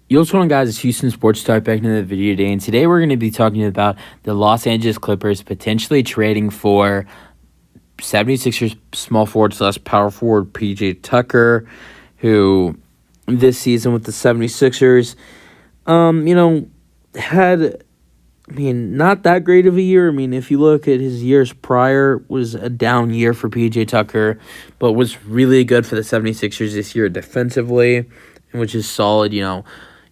Yo, what's going on, guys? It's Houston Sports Talk back into the video today, and today we're going to be talking about the Los Angeles Clippers potentially trading for 76ers small forward slash power forward PJ Tucker, who this season with the 76ers, had, not that great of a year. If you look at his years prior, was a down year for PJ Tucker, but was really good for the 76ers this year defensively, which is solid,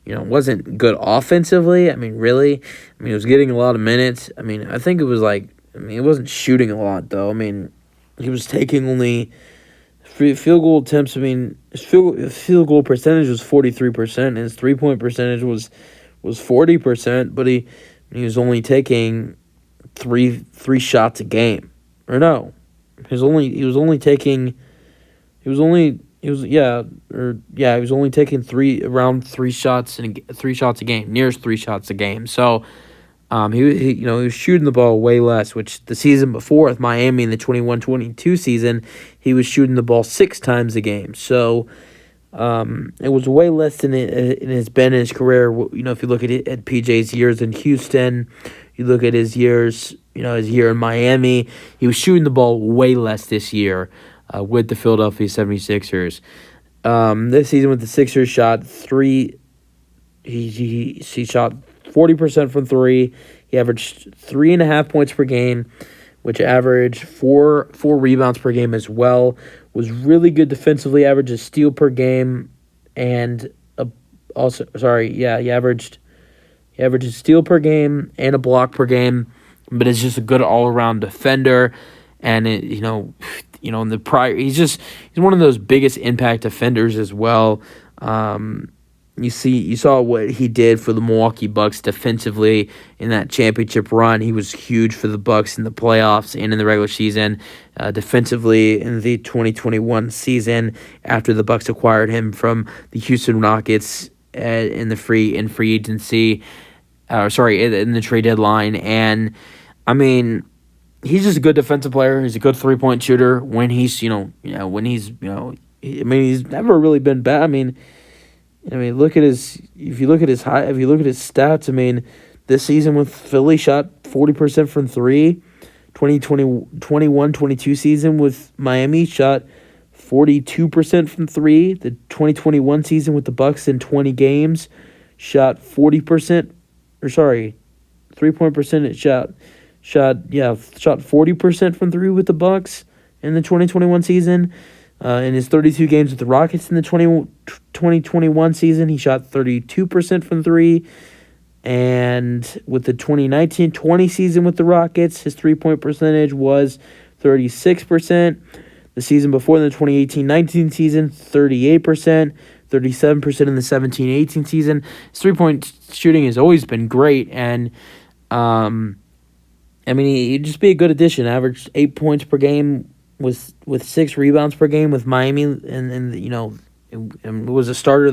wasn't good offensively. Really. He was getting a lot of minutes. I think it was he wasn't shooting a lot, though. He was taking only field goal attempts. His field goal percentage was 43%, and his 3-point percentage was 40%, but he was only taking three shots a game. Or no. He was only taking three shots a game, nearest 3 shots a game. So, he was shooting the ball way less. Which the season before with Miami in the 21-22 season, he was shooting the ball 6 times a game. So, it was way less than it has been in his career. If you look at PJ's years in Houston, you look at his years, his year in Miami, he was shooting the ball way less this year. With the Philadelphia 76ers. This season with the Sixers shot he shot 40% from 3. He averaged 3.5 points per game, which averaged four rebounds per game as well. Was really good defensively, averaged a steal per game, and he averaged a steal per game and a block per game, but is just a good all-around defender. And in the prior, he's one of those biggest impact defenders as well. You saw what he did for the Milwaukee Bucks defensively in that championship run. He was huge for the Bucks in the playoffs and in the regular season. Defensively in the 2021 season, after the Bucks acquired him from the Houston Rockets in the free agency, in the trade deadline, and he's just a good defensive player. He's a good 3-point shooter when he's he's never really been bad. Look at his stats. This season with Philly shot 40% from 3. 2021-22 season with Miami shot 42% from 3. The 2021 season with the Bucks in 20 games shot 40%. 3-point percentage shot 40% from 3 with the Bucks in the 2021 season. In his 32 games with the Rockets in the 2021 season, he shot 32% from 3. And with the 2019-20 season with the Rockets, his 3-point percentage was 36%. The season before, the 2018-19 season, 38%. 37% in the 17-18 season. His 3-point shooting has always been great, and he'd just be a good addition. Averaged 8 points per game with 6 rebounds per game with Miami, and was a starter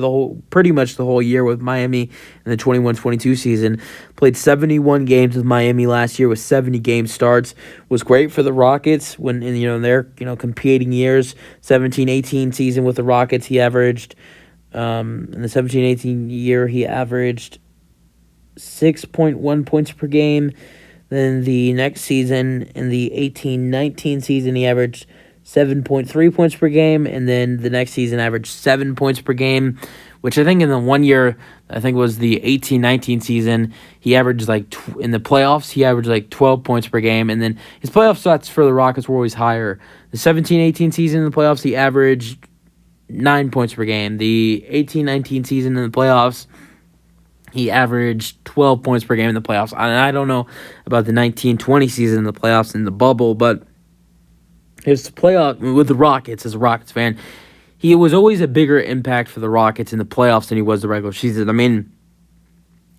pretty much the whole year with Miami in the 21-22 season. Played 71 games with Miami last year with 70 game starts. Was great for the Rockets in their competing years. 17-18 season with the Rockets, he averaged in the 17-18 year he averaged 6.1 points per game. Then the next season, in the 18-19 season, he averaged 7.3 points per game. And then the next season averaged 7 points per game, which I think in the 1 year, I think it was the 18-19 season, he averaged in the playoffs, he averaged 12 points per game. And then his playoff stats for the Rockets were always higher. The 17-18 season in the playoffs, he averaged 9 points per game. The 18-19 season in the playoffs, he averaged 12 points per game in the playoffs. And I don't know about the 19-20 season in the playoffs in the bubble, but his playoff with the Rockets, as a Rockets fan, he was always a bigger impact for the Rockets in the playoffs than he was the regular season.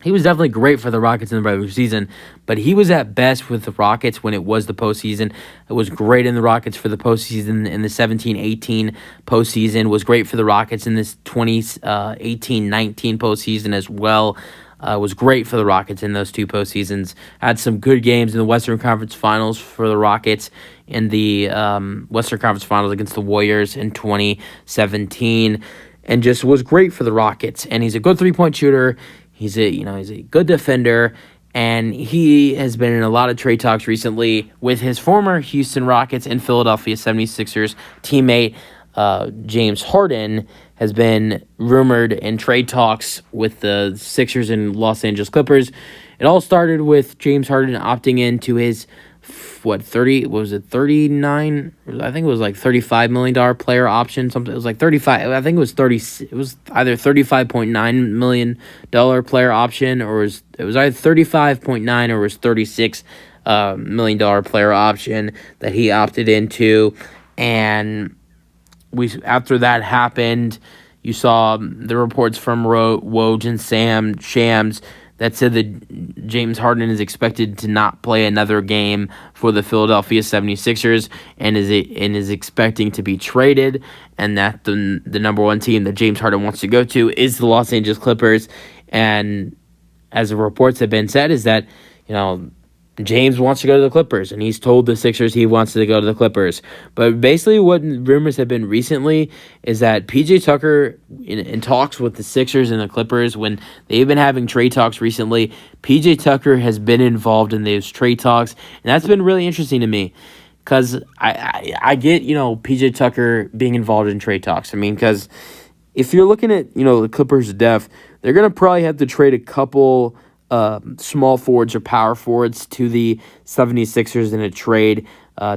He was definitely great for the Rockets in the regular season, but he was at best with the Rockets when it was the postseason. It was great in the Rockets for the postseason in the 17-18 postseason. Was great for the Rockets in this 2018-19 postseason as well. Was great for the Rockets in those 2 postseasons. Had some good games in the Western Conference Finals for the Rockets in the Western Conference Finals against the Warriors in 2017. and just was great for the Rockets. And he's a good 3-point shooter. He's a good defender, and he has been in a lot of trade talks recently with his former Houston Rockets and Philadelphia 76ers teammate. James Harden has been rumored in trade talks with the Sixers and Los Angeles Clippers. It all started with James Harden opting into his 39? I think it was like $35 million player option. Something, it was like 35. I think it was 30. It was either $35.9 million player option, or it was either 35.9 or it was $36 million player option that he opted into. And after that happened, you saw the reports from Woj and Sam Shams that said that James Harden is expected to not play another game for the Philadelphia 76ers and is expecting to be traded, and that the number one team that James Harden wants to go to is the Los Angeles Clippers. And as the reports have been said, is that, James wants to go to the Clippers, and he's told the Sixers he wants to go to the Clippers. But basically what rumors have been recently is that P.J. Tucker, in talks with the Sixers and the Clippers, when they've been having trade talks recently, P.J. Tucker has been involved in those trade talks, and that's been really interesting to me. Because I get, P.J. Tucker being involved in trade talks. I mean, because if you're looking at, the Clippers' depth, they're going to probably have to trade a couple small forwards or power forwards to the 76ers in a trade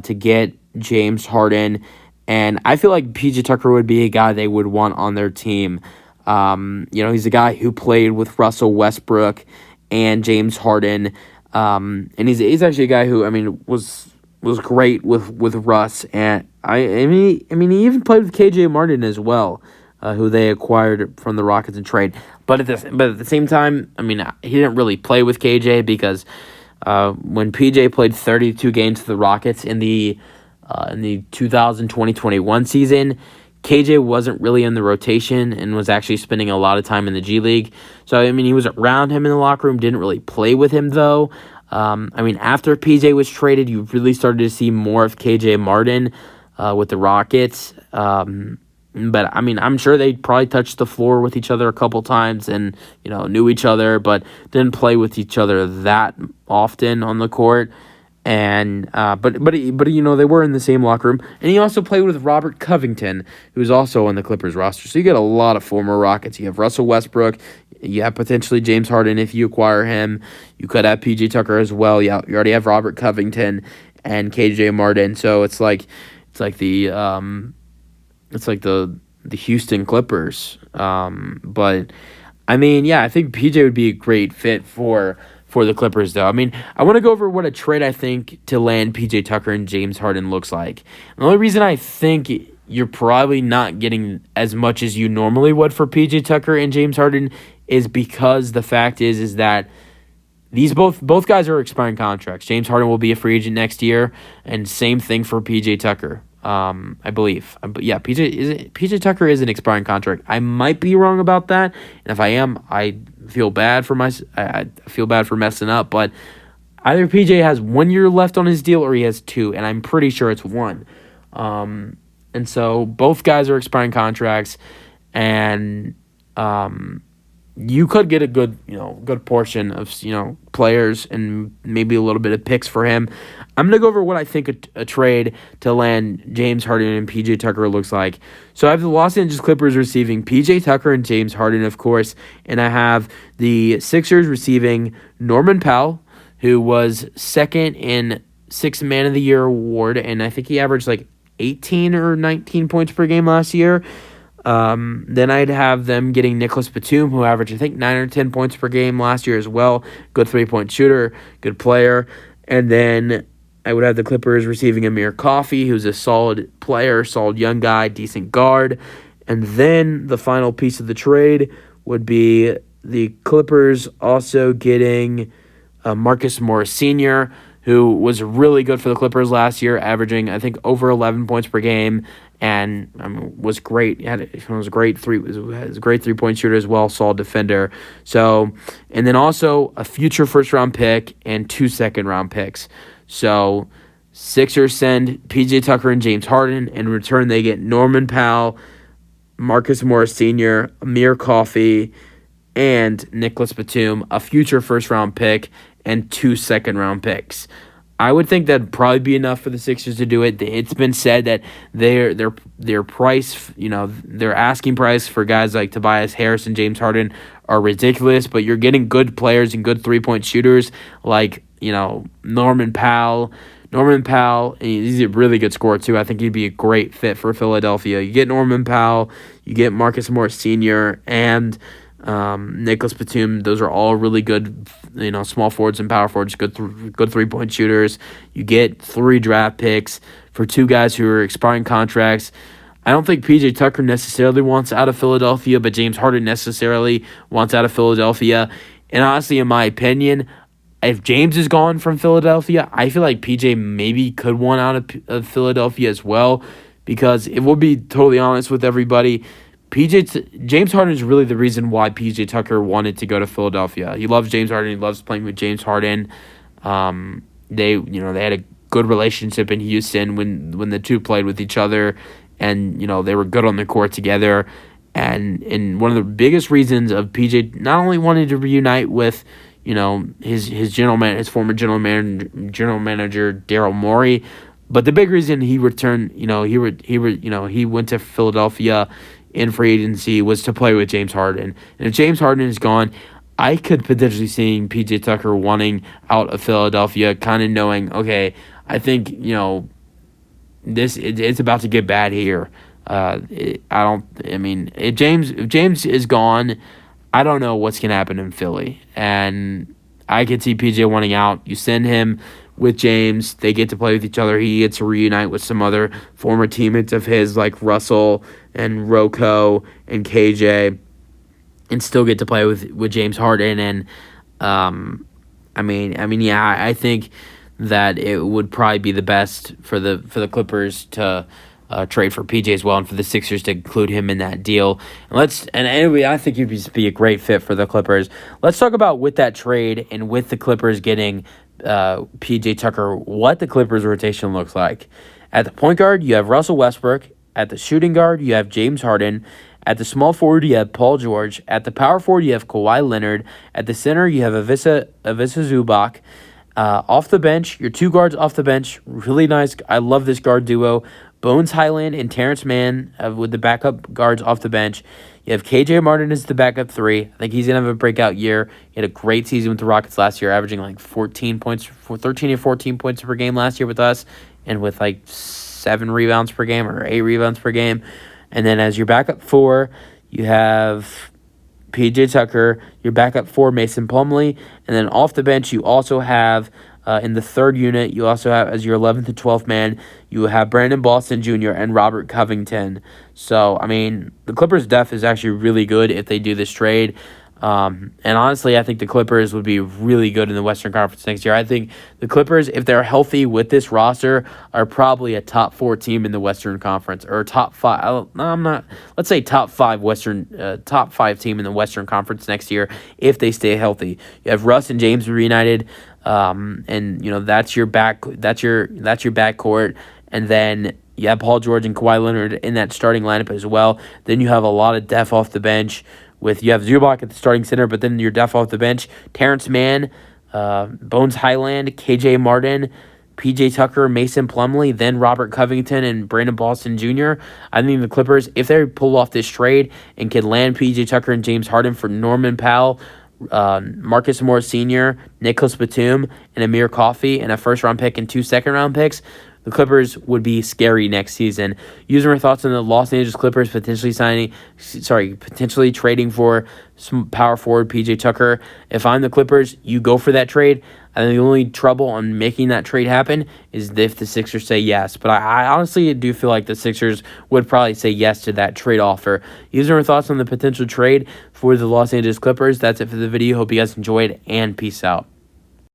to get James Harden. And I feel like P.J. Tucker would be a guy they would want on their team. He's a guy who played with Russell Westbrook and James Harden. And he's actually a guy who, was great with Russ. And he even played with K.J. Martin as well, who they acquired from the Rockets in trade. But at the same time, he didn't really play with KJ because when PJ played 32 games for the Rockets in the 2020-21 season, KJ wasn't really in the rotation and was actually spending a lot of time in the G League. So, he was around him in the locker room, didn't really play with him, though. After PJ was traded, you really started to see more of KJ Martin with the Rockets. But, I'm sure they probably touched the floor with each other a couple times and, knew each other, but didn't play with each other that often on the court. And, but they were in the same locker room. And he also played with Robert Covington, who's also on the Clippers roster. So you get a lot of former Rockets. You have Russell Westbrook. You have potentially James Harden if you acquire him. You could have P.J. Tucker as well. You already have Robert Covington and K.J. Martin. So it's like the Houston Clippers. But I think PJ would be a great fit for the Clippers, though. I want to go over what a trade I think to land PJ Tucker and James Harden looks like. The only reason I think you're probably not getting as much as you normally would for PJ Tucker and James Harden is because the fact is that these both guys are expiring contracts. James Harden will be a free agent next year, and same thing for PJ Tucker. I believe. But yeah, PJ Tucker is an expiring contract. I might be wrong about that, and if I am, I feel bad for I feel bad for messing up. But either PJ has 1 year left on his deal, or he has 2, and I'm pretty sure it's 1. And so both guys are expiring contracts, and you could get a good portion of players and maybe a little bit of picks for him. I'm going to go over what I think a trade to land James Harden and P.J. Tucker looks like. So I have the Los Angeles Clippers receiving P.J. Tucker and James Harden, of course, and I have the Sixers receiving Norman Powell, who was second in Sixth Man of the Year award, and I think he averaged like 18 or 19 points per game last year. Then I'd have them getting Nicholas Batum, who averaged, I think, 9 or 10 points per game last year as well. Good 3-point shooter, good player. And then I would have the Clippers receiving Amir Coffey, who's a solid player, solid young guy, decent guard. And then the final piece of the trade would be the Clippers also getting Marcus Morris Sr., who was really good for the Clippers last year, averaging, I think, over 11 points per game, and was great. He was a great 3-point shooter as well, solid defender. So, and then also a future first-round pick and 2 second-round picks. So, Sixers send P.J. Tucker and James Harden. In return, they get Norman Powell, Marcus Morris Sr., Amir Coffey, and Nicholas Batum, a future first-round pick, and 2 second-round picks. I would think that'd probably be enough for the Sixers to do it. It's been said that their price, their asking price for guys like Tobias Harris and James Harden are ridiculous, but you're getting good players and good three-point shooters like, Norman Powell. He's a really good scorer too. I think he'd be a great fit for Philadelphia. You get Norman Powell, you get Marcus Morris Sr., and Nicholas Batum. Those are all really good, small forwards and power forwards, good 3-point shooters. You get 3 draft picks for 2 guys who are expiring contracts. I don't think P.J. Tucker necessarily wants out of Philadelphia, but James Harden necessarily wants out of Philadelphia. And honestly, in my opinion, if James is gone from Philadelphia, I feel like PJ maybe could want out of Philadelphia as well, because it will be totally honest with everybody. James Harden is really the reason why PJ Tucker wanted to go to Philadelphia. He loves James Harden. He loves playing with James Harden. They had a good relationship in Houston when the two played with each other, and they were good on the court together. And one of the biggest reasons of PJ not only wanting to reunite with his former general manager Daryl Morey, but the big reason he returned, he went to Philadelphia in free agency was to play with James Harden. And if James Harden is gone, I could potentially seeing PJ Tucker wanting out of Philadelphia, kind of knowing, okay, I think it's about to get bad here. If James is gone, I don't know what's going to happen in Philly. And I could see PJ wanting out. You send him with James. They get to play with each other. He gets to reunite with some other former teammates of his like Russell and Rocco and KJ, and still get to play with James Harden. And, I think that it would probably be the best for the Clippers to trade for PJ as well, and for the Sixers to include him in that deal. Anyway, I think he'd be a great fit for the Clippers. Let's talk about with that trade and with the Clippers getting PJ Tucker, what the Clippers rotation looks like. At the point guard, you have Russell Westbrook. At the shooting guard, you have James Harden. At the small forward, you have Paul George. At the power forward, you have Kawhi Leonard. At the center, you have Ivica Zubac. Off the bench, your 2 guards off the bench, really nice. I love this guard duo. Bones Highland and Terrence Mann with the backup guards off the bench. You have KJ Martin as the backup 3. I think he's going to have a breakout year. He had a great season with the Rockets last year, averaging like 13 or 14 points per game last year with us, and with like 7 rebounds per game or 8 rebounds per game. And then as your backup 4, you have PJ Tucker, your backup 4, Mason Plumlee. And then off the bench, you also have, in the third unit, you also have, as your 11th and 12th man, you have Brandon Boston Jr. and Robert Covington. So, the Clippers' depth is actually really good if they do this trade. And honestly, I think the Clippers would be really good in the Western Conference next year. I think the Clippers, if they're healthy with this roster, are probably a top 4 team in the Western Conference, or top 5. Let's say top 5 top 5 team in the Western Conference next year if they stay healthy. You have Russ and James reunited, and that's your backcourt, and then you have Paul George and Kawhi Leonard in that starting lineup as well. Then you have a lot of depth off the bench. You have Zubac at the starting center, but then your depth off the bench, Terrence Mann, Bones Highland, KJ Martin, PJ Tucker, Mason Plumlee, then Robert Covington and Brandon Boston Jr. I think the Clippers, if they pull off this trade and can land PJ Tucker and James Harden for Norman Powell, Marcus Morris Sr., Nicholas Batum, and Amir Coffey, and a first-round pick and 2 second-round picks, the Clippers would be scary next season. Using our thoughts on the Los Angeles Clippers potentially trading for some power forward PJ Tucker. If I'm the Clippers, you go for that trade. I think the only trouble on making that trade happen is if the Sixers say yes. But I honestly do feel like the Sixers would probably say yes to that trade offer. Using our thoughts on the potential trade for the Los Angeles Clippers, that's it for the video. Hope you guys enjoyed, and peace out.